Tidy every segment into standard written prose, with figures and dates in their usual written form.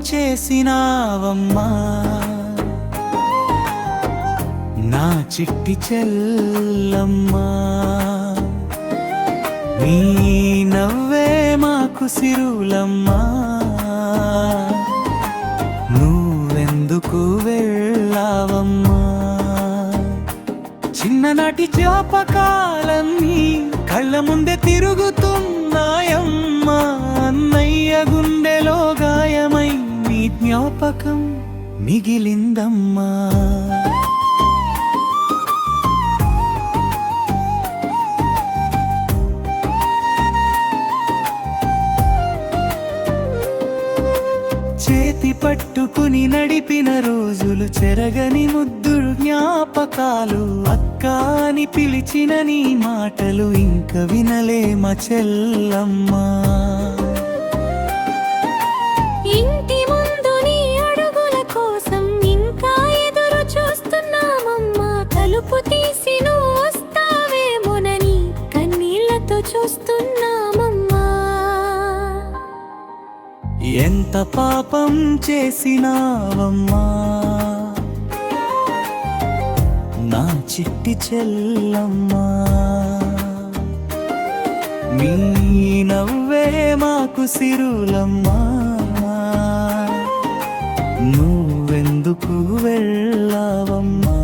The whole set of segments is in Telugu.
చేసినావమ్మా నా చిట్టి చెల్లమ్మా నీ నవ్వే మాకు సిరులమ్మా నువ్వెందుకు వెళ్ళావమ్మా చిన్ననాటి జ్ఞాపకాలన్నీ కళ్ళ ముందే తిరుగుతున్నాయమ్మా అన్నయ్య గుండెలో గాయమై నీ జ్ఞాపకం మిగిలిందమ్మా చేతి పట్టుకుని నడిపిన రోజులు చెరగని ముద్దులు జ్ఞాపకాలు అక్క అని పిలిచిన నీ మాటలు ఇంక వినలేమ చెల్లమ్మా ఇంటి ముందు నీ అడుగుల కోసం ఇంకా ఎదురు చూస్తున్నామమ్మా తలుపు తీసి నువ్వు వస్తావేమోనని కన్నీళ్లతో చూస్తున్నామమ్మా ఎంత పాపం చేసినావమ్మా నా చిట్టి చెల్లమ్మా నీ నవ్వే మాకు సిరులమ్మా నువ్వెందుకు వెళ్ళావమ్మా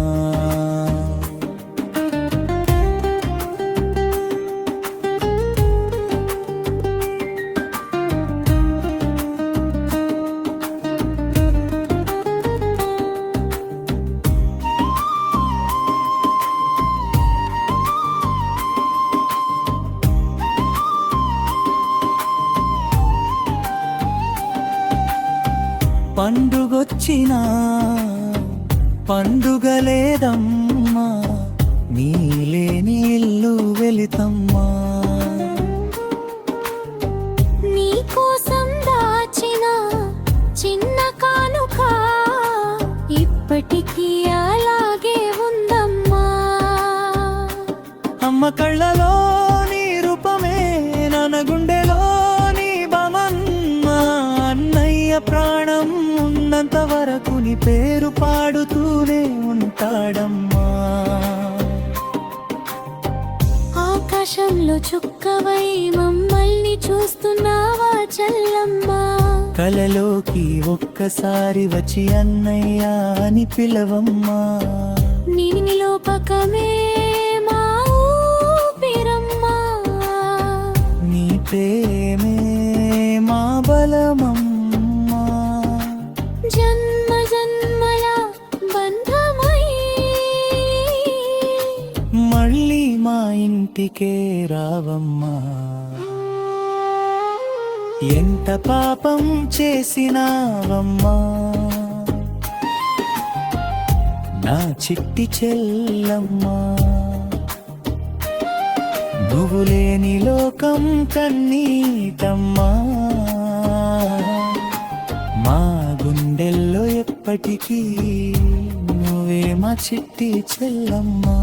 పండుగొచ్చినా పండుగ లేదమ్మా నీలేని ఇల్లు వెలితమ్మా నీకోసం దాచిన చిన్న కానుక ఇప్పటికీ అలాగే ఉందమ్మా అమ్మ కళ్ళలో నీ రూపమే నాన్న గుండెలో నీ బమన్నా అన్నయ్య ప్రాణం ఉన్నంత వరకు నీ పేరు పాడుతూనే ఉంటాడమ్మా ఆకాశంలో చుక్కవై మమ్మల్ని చూస్తున్నావా చెల్లమ్మా కలలోకి ఒక్కసారి వచ్చి అన్నయ్య అని పిలవమ్మా నీని లోపకమే మా ఊపిరమ్మా నీ ప్రేమే మా బలమమ్మా జన్మ జన్మల బంధమై మళ్ళీ మా ఇంటికే రావమ్మా ఎంత పాపం చేసినావమ్మా నా చిట్టి చెల్లమ్మా నువ్వు లేని లోకం కన్నీటమ్మా మా గుండెల్లో ఎప్పటికీ నువ్వే మా చిట్టి చెల్లమ్మా